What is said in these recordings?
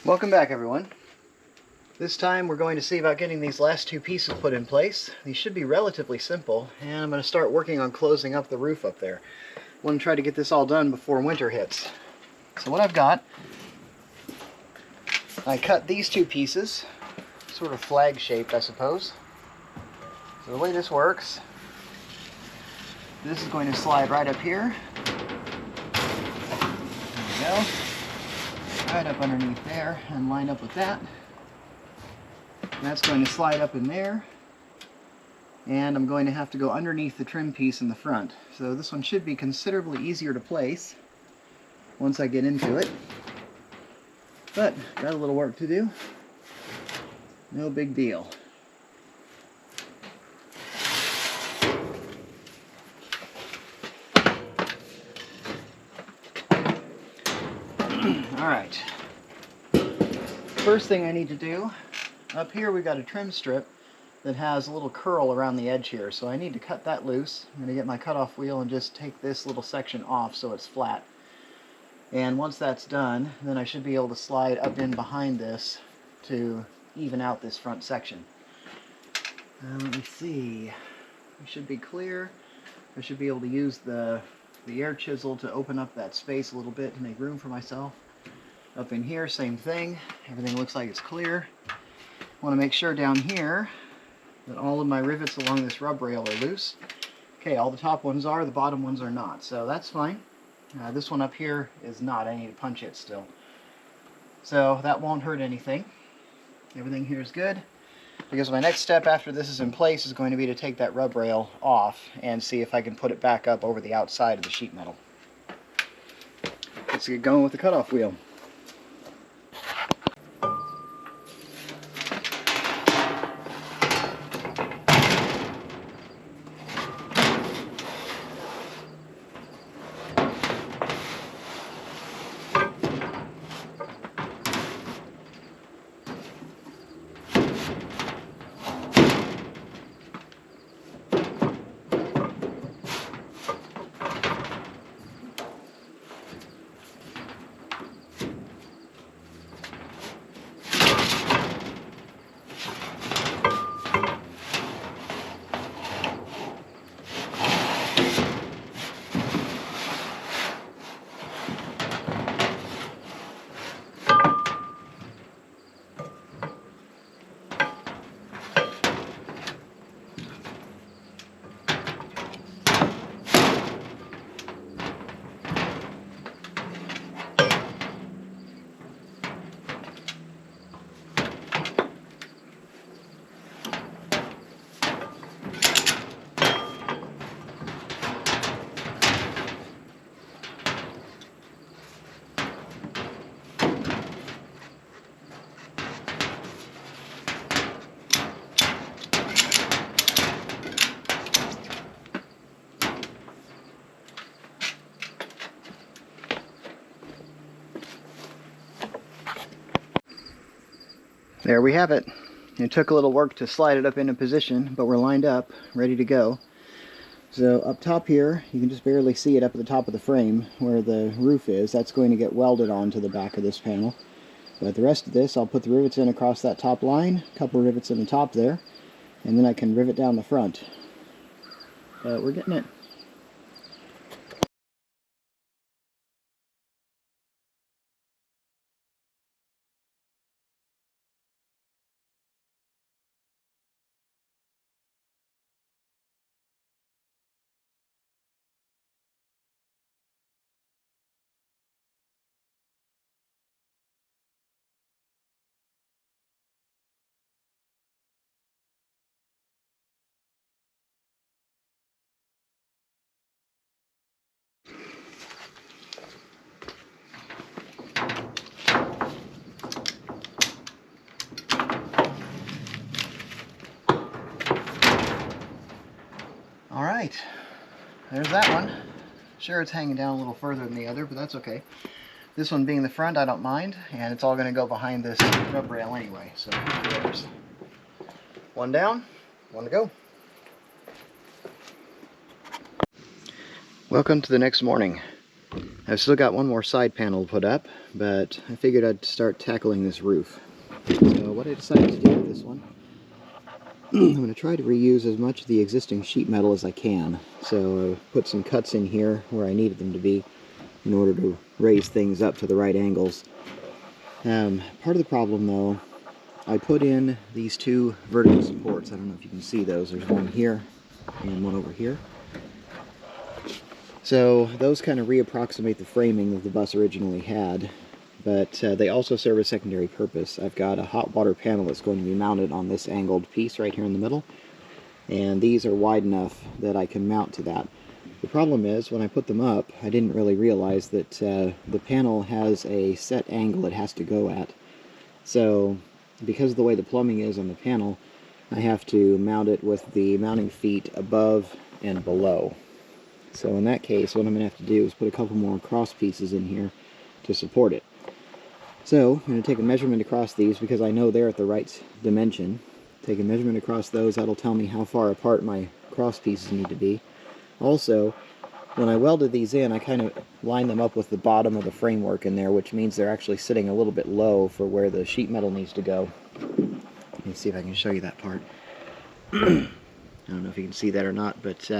Welcome back, everyone. This time we're going to see about getting these last two pieces put in place. These should be relatively simple, and I'm going to start working on closing up the roof up there. I want to try to get this all done before winter hits. So what I've got, I cut these two pieces, sort of flag shaped, I suppose. So the way this works, this is going to slide right up here. There we go. Right up underneath there and line up with that. And that's going to slide up in there. And I'm going to have to go underneath the trim piece in the front. So this one should be considerably easier to place once I get into it. But got a little work to do. No big deal. Alright, first thing I need to do, up here we've got a trim strip that has a little curl around the edge here, so I need to cut that loose. I'm going to get my cutoff wheel and just take this little section off so it's flat. And once that's done, then I should be able to slide up in behind this to even out this front section. Let me see, we should be clear. I should be able to use the air chisel to open up that space a little bit to make room for myself. Up in here, same thing. Everything looks like it's clear. I want to make sure down here that all of my rivets along this rub rail are loose. Okay, all the top ones are, the bottom ones are not, so that's fine. This one up here is not. I need to punch it still. So that won't hurt anything. Everything here is good. Because my next step after this is in place is going to be to take that rub rail off and see if I can put it back up over the outside of the sheet metal. Let's get going with the cutoff wheel. There we have it. It took a little work to slide it up into position, but we're lined up, ready to go. So up top here, you can just barely see it up at the top of the frame where the roof is. That's going to get welded onto the back of this panel. But the rest of this, I'll put the rivets in across that top line, a couple rivets in the top there, and then I can rivet down the front. But we're getting it. Alright, there's that one. Sure, it's hanging down a little further than the other, but that's okay. This one being the front, I don't mind, and it's all going to go behind this rub rail anyway, so who cares? One down, one to go. Welcome to the next morning. I've still got one more side panel to put up, but I figured I'd start tackling this roof. So what I decided to do with this one, I'm going to try to reuse as much of the existing sheet metal as I can. So I put some cuts in here where I needed them to be in order to raise things up to the right angles. Part of the problem though, I put in these two vertical supports. I don't know if you can see those. There's one here and one over here. So those kind of reapproximate the framing that the bus originally had, but they also serve a secondary purpose. I've got a hot water panel that's going to be mounted on this angled piece right here in the middle, and these are wide enough that I can mount to that. The problem is, when I put them up, I didn't really realize that the panel has a set angle it has to go at. So because of the way the plumbing is on the panel, I have to mount it with the mounting feet above and below. So in that case, what I'm going to have to do is put a couple more cross pieces in here to support it. So I'm going to take a measurement across these because I know they're at the right dimension. Take a measurement across those, that'll tell me how far apart my cross pieces need to be. Also, when I welded these in, I kind of lined them up with the bottom of the framework in there, which means they're actually sitting a little bit low for where the sheet metal needs to go. Let me see if I can show you that part. I don't know if you can see that or not, but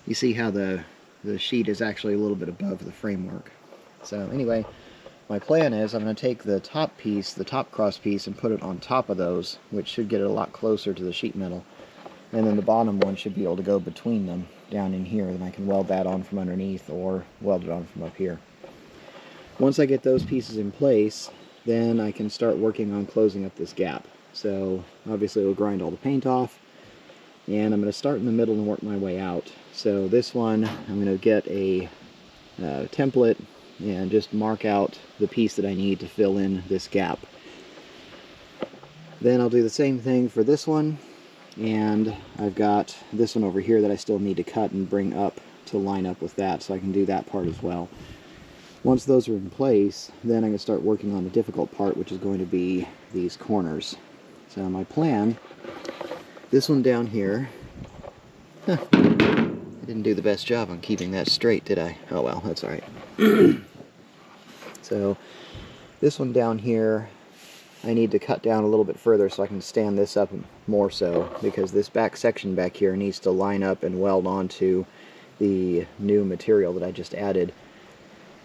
you see how the sheet is actually a little bit above the framework. So anyway, my plan is I'm going to take the top piece, the top cross piece, and put it on top of those, which should get it a lot closer to the sheet metal. And then the bottom one should be able to go between them down in here. Then I can weld that on from underneath or weld it on from up here. Once I get those pieces in place, then I can start working on closing up this gap. So obviously we'll grind all the paint off, and I'm going to start in the middle and work my way out. So this one, I'm going to get a template and just mark out the piece that I need to fill in this gap. Then I'll do the same thing for this one, and I've got this one over here that I still need to cut and bring up to line up with that, so I can do that part as well. Once those are in place, then I'm going to start working on the difficult part, which is going to be these corners. So my plan, this one down here, I didn't do the best job on keeping that straight, did I? Oh well, that's alright. So this one down here, I need to cut down a little bit further so I can stand this up more so, because this back section back here needs to line up and weld onto the new material that I just added.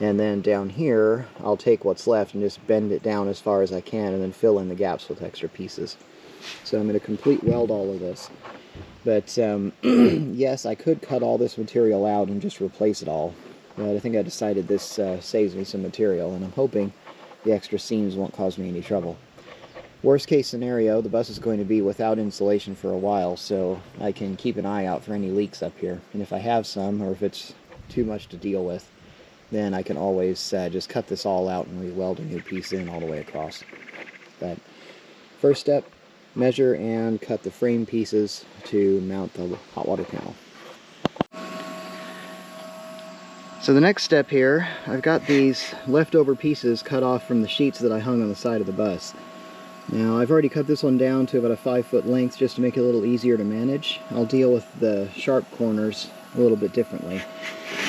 And then down here, I'll take what's left and just bend it down as far as I can and then fill in the gaps with extra pieces. So I'm going to complete weld all of this. But yes, I could cut all this material out and just replace it all. But I think I decided this saves me some material, and I'm hoping the extra seams won't cause me any trouble. Worst case scenario, the bus is going to be without insulation for a while, so I can keep an eye out for any leaks up here. And if I have some, or if it's too much to deal with, then I can always just cut this all out and re-weld a new piece in all the way across. But first step, measure and cut the frame pieces to mount the hot water panel. So the next step here, I've got these leftover pieces cut off from the sheets that I hung on the side of the bus. Now I've already cut this one down to about a 5-foot length just to make it a little easier to manage. I'll deal with the sharp corners a little bit differently.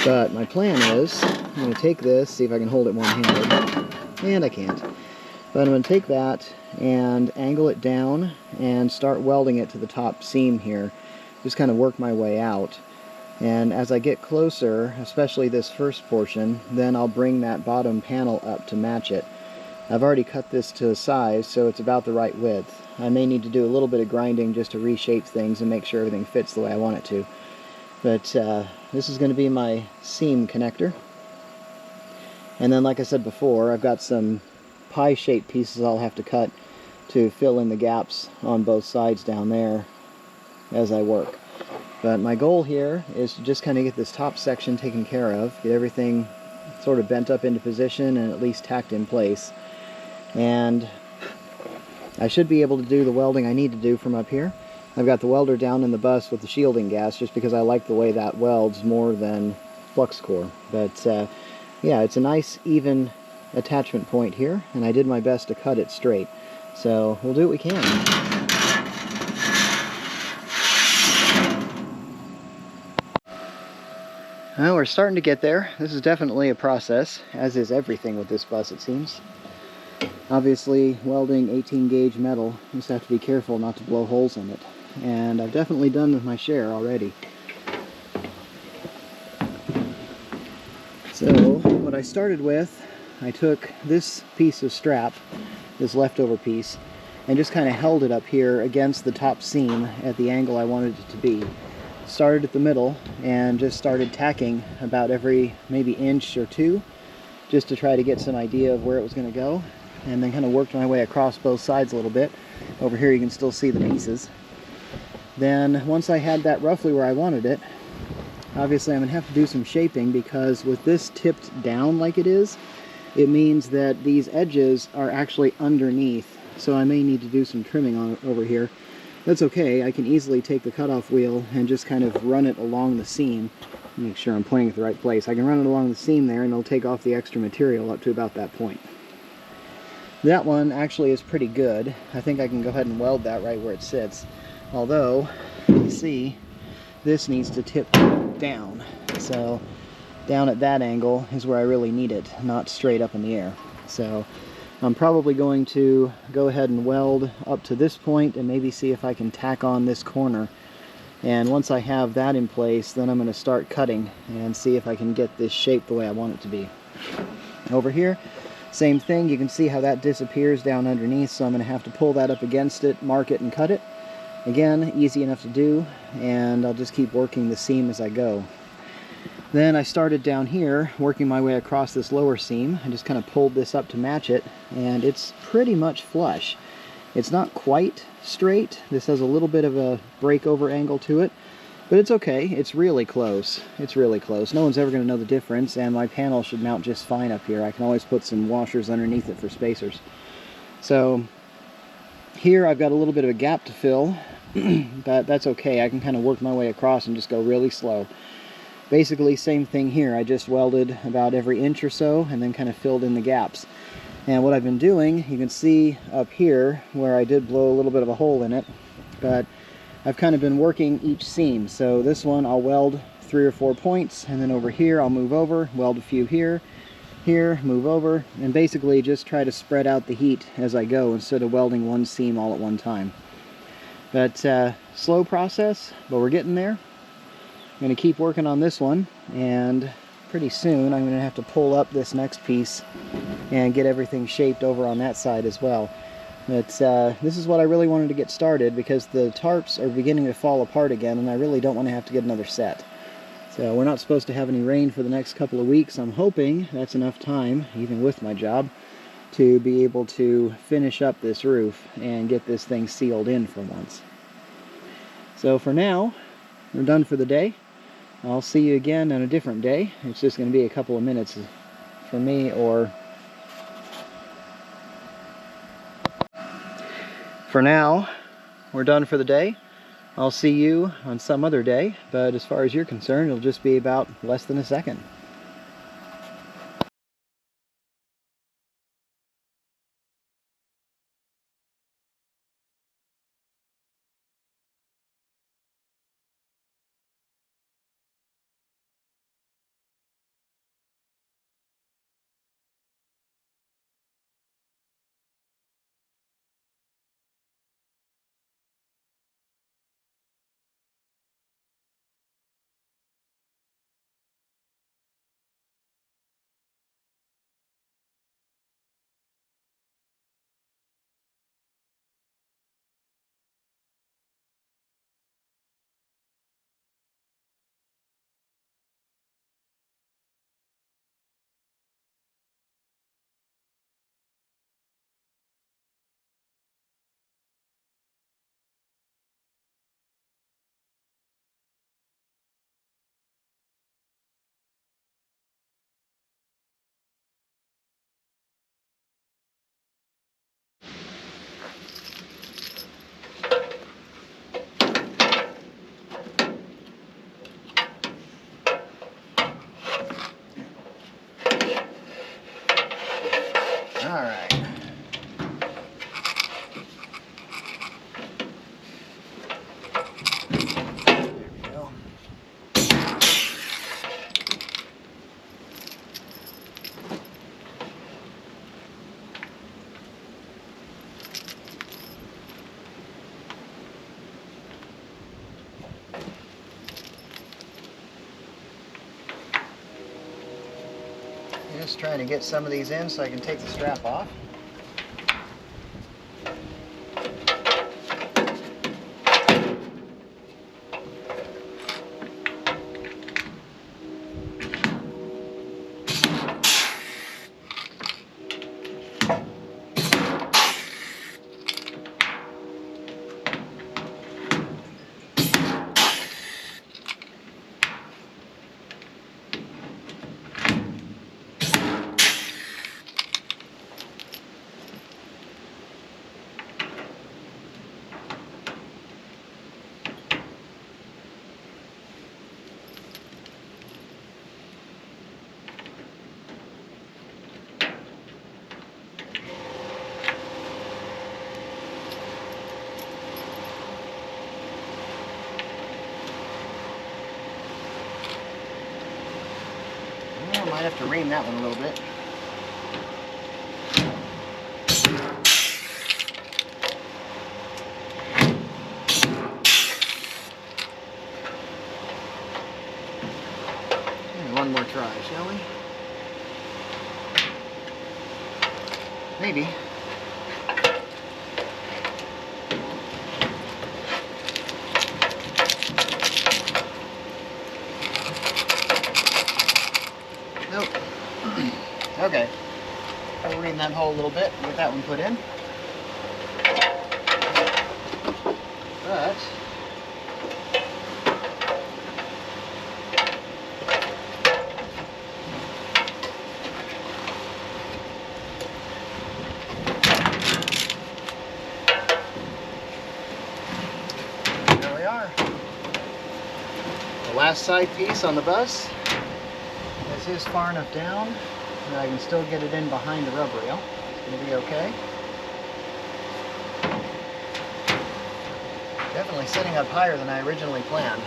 But my plan is, I'm going to take this, see if I can hold it one-handed, and I can't. But I'm going to take that and angle it down and start welding it to the top seam here. Just kind of work my way out. And as I get closer, especially this first portion, then I'll bring that bottom panel up to match it. I've already cut this to a size, so it's about the right width. I may need to do a little bit of grinding just to reshape things and make sure everything fits the way I want it to. But this is going to be my seam connector. And then, like I said before, I've got some pie-shaped pieces I'll have to cut to fill in the gaps on both sides down there as I work. But my goal here is to just kind of get this top section taken care of, get everything sort of bent up into position and at least tacked in place. And I should be able to do the welding I need to do from up here. I've got the welder down in the bus with the shielding gas just because I like the way that welds more than flux core. But yeah, it's a nice even attachment point here, and I did my best to cut it straight. So we'll do what we can. Well, we're starting to get there. This is definitely a process, as is everything with this bus, it seems. Obviously, welding 18 gauge metal, you just have to be careful not to blow holes in it. And I've definitely done my share already. So, what I started with, I took this piece of strap, this leftover piece, and just kind of held it up here against the top seam at the angle I wanted it to be. Started at the middle and just started tacking about every maybe inch or two, just to try to get some idea of where it was going to go, and then kind of worked my way across both sides a little bit. Over here you can still see the pieces. Then once I had that roughly where I wanted it, obviously I'm going to have to do some shaping, because with this tipped down like it is, it means that these edges are actually underneath, so I may need to do some trimming on it over here. That's okay, I can easily take the cutoff wheel and just kind of run it along the seam. Make sure I'm pointing at the right place. I can run it along the seam there and it'll take off the extra material up to about that point. That one actually is pretty good. I think I can go ahead and weld that right where it sits. Although, you see, this needs to tip down. So, down at that angle is where I really need it, not straight up in the air. So, I'm probably going to go ahead and weld up to this point and maybe see if I can tack on this corner. And once I have that in place, then I'm going to start cutting and see if I can get this shape the way I want it to be. Over here, same thing. You can see how that disappears down underneath, so I'm going to have to pull that up against it, mark it, and cut it. Again, easy enough to do, and I'll just keep working the seam as I go. Then I started down here, working my way across this lower seam. I just kind of pulled this up to match it, and it's pretty much flush. It's not quite straight. This has a little bit of a breakover angle to it, but it's okay. It's really close. It's really close. No one's ever going to know the difference, and my panel should mount just fine up here. I can always put some washers underneath it for spacers. So here I've got a little bit of a gap to fill, but that's okay. I can kind of work my way across and just go really slow. Basically, same thing here. I just welded about every inch or so and then kind of filled in the gaps. And what I've been doing, you can see up here where I did blow a little bit of a hole in it, but I've kind of been working each seam. So this one I'll weld 3 or 4 points, and then over here I'll move over, weld a few here, move over, and basically just try to spread out the heat as I go instead of welding one seam all at one time. But slow process, but we're getting there. I'm going to keep working on this one, and pretty soon I'm going to have to pull up this next piece and get everything shaped over on that side as well. But this is what I really wanted to get started, because the tarps are beginning to fall apart again, and I really don't want to have to get another set. So we're not supposed to have any rain for the next couple of weeks. I'm hoping that's enough time, even with my job, to be able to finish up this roof and get this thing sealed in for once. So for now, we're done for the day. I'll see you again on a different day. It's just going to be a couple of minutes for me, or for now, we're done for the day. I'll see you on some other day, but as far as you're concerned, it'll just be about less than a second. All right. There we go. trying to get some of these in so I can take the strap off. I might have to ream that one a little bit. And one more try, shall we? Maybe. Nope. Okay. I'll ream that hole a little bit and get that one put in. But there we are. The last side piece on the bus. This is far enough down that I can still get it in behind the rub rail. It's going to be okay. Definitely sitting up higher than I originally planned.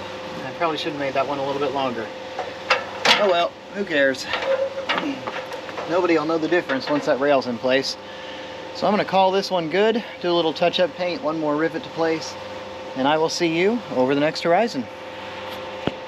I probably should have made that one a little bit longer. Oh well, who cares? Nobody will know the difference once that rail's in place. So I'm going to call this one good, do a little touch-up paint, one more rivet to place, and I will see you over the next horizon.